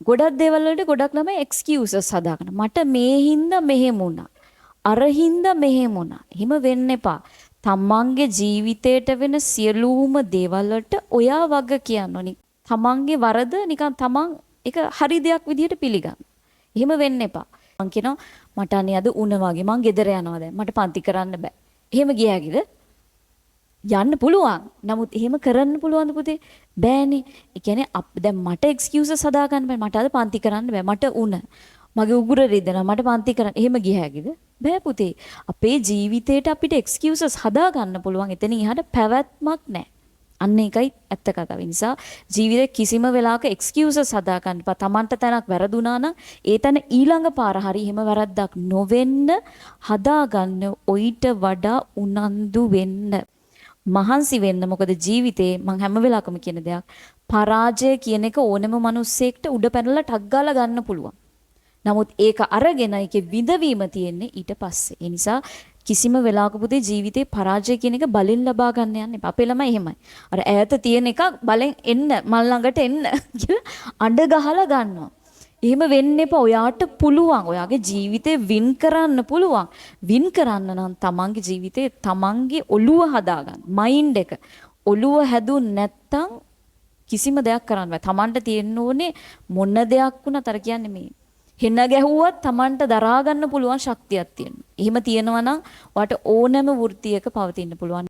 ගොඩක් දේවල් වලට ගොඩක් ළමයි එක්ස්කියුසස් හදාගන්න. මට මේ හින්දා මෙහෙම වුණා. අර හින්දා මෙහෙම වුණා. එහෙම වෙන්න එපා. තමන්ගේ ජීවිතේට වෙන සියලුම දේවල් වලට ඔයා වග කියන්න ඕනි. තමන්ගේ වරද නිකන් තමන් ඒක හරි දෙයක් විදිහට පිළිගන්න. එහෙම වෙන්න එපා. මං කියනවා මට අනේ අද උණ වගේ මං ගෙදර යනවා දැන්. මට පන්ති කරන්න බෑ. එහෙම ගියාගිද? යන්න පුළුවන්. නමුත් එහෙම කරන්න පුළුවන්ද පුතේ? බෑනේ. ඒ කියන්නේ දැන් මට එක්ස්කියුසස් හදාගන්න බෑ. මට අද පන්ති කරන්න බෑ. මට උණ. මගේ උගුර රිදෙනවා. මට පන්ති කරන්න. එහෙම ගියාගිද? බෑ පුතේ. අපේ ජීවිතේට අපිට එක්ස්කියුසස් හදාගන්න පුළුවන්. එතන ඉහට පැවැත්මක් නැහැ. අන්න ඒකයි ඇත්ත කතාව. ඒ නිසා ජීවිතේ කිසිම වෙලාවක එක්ස්කියුසස් හදාගන්න එපා. Tamanට තැනක් වැරදුනා නම් ඒ තැන ඊළඟ පාර හරි එහෙම වැරද්දක් නොවෙන්න හදාගන්න ඔయిత වඩා උනන්දු වෙන්න. මහන්සි වෙන්න. මොකද ජීවිතේ මං හැම වෙලාවකම කියන දෙයක් පරාජය කියන එක ඕනම මිනිස්සෙක්ට උඩ පැනලා ටක් ගාලා ගන්න පුළුවන්. නමුත් ඒක අරගෙන ඒකේ විඳවීම තියෙන්නේ ඊට පස්සේ. ඒ නිසා කිසිම වෙලාවක පුතේ ජීවිතේ පරාජය කියන එක බලෙන් ලබා ගන්න යන්න එපා. අපේ ළමයි එහෙමයි. අර ඈත තියෙන එක බලෙන් එන්න මල් ළඟට එන්න කියලා අඬ ගහලා ගන්නවා. එහෙම වෙන්න එපා. ඔයාට පුළුවන්. ඔයාගේ ජීවිතේ වින් කරන්න පුළුවන්. වින් කරන්න නම් තමන්ගේ ජීවිතේ තමන්ගේ ඔළුව හදාගන්න. මයින්ඩ් එක. ඔළුව හැදුන් නැත්තම් කිසිම දෙයක් කරන්න බෑ. තමන්ට තියෙන්න ඕනේ මොන දෙයක් වුණත් අර කියන්නේ මේ හෙන ගැහුවත් Tamanට දරා ගන්න පුළුවන් ශක්තියක් තියෙනවා. එහෙම තියෙනවා නම් ඔයාට ඕනෑම වෘත්තියක පවතින්න පුළුවන්.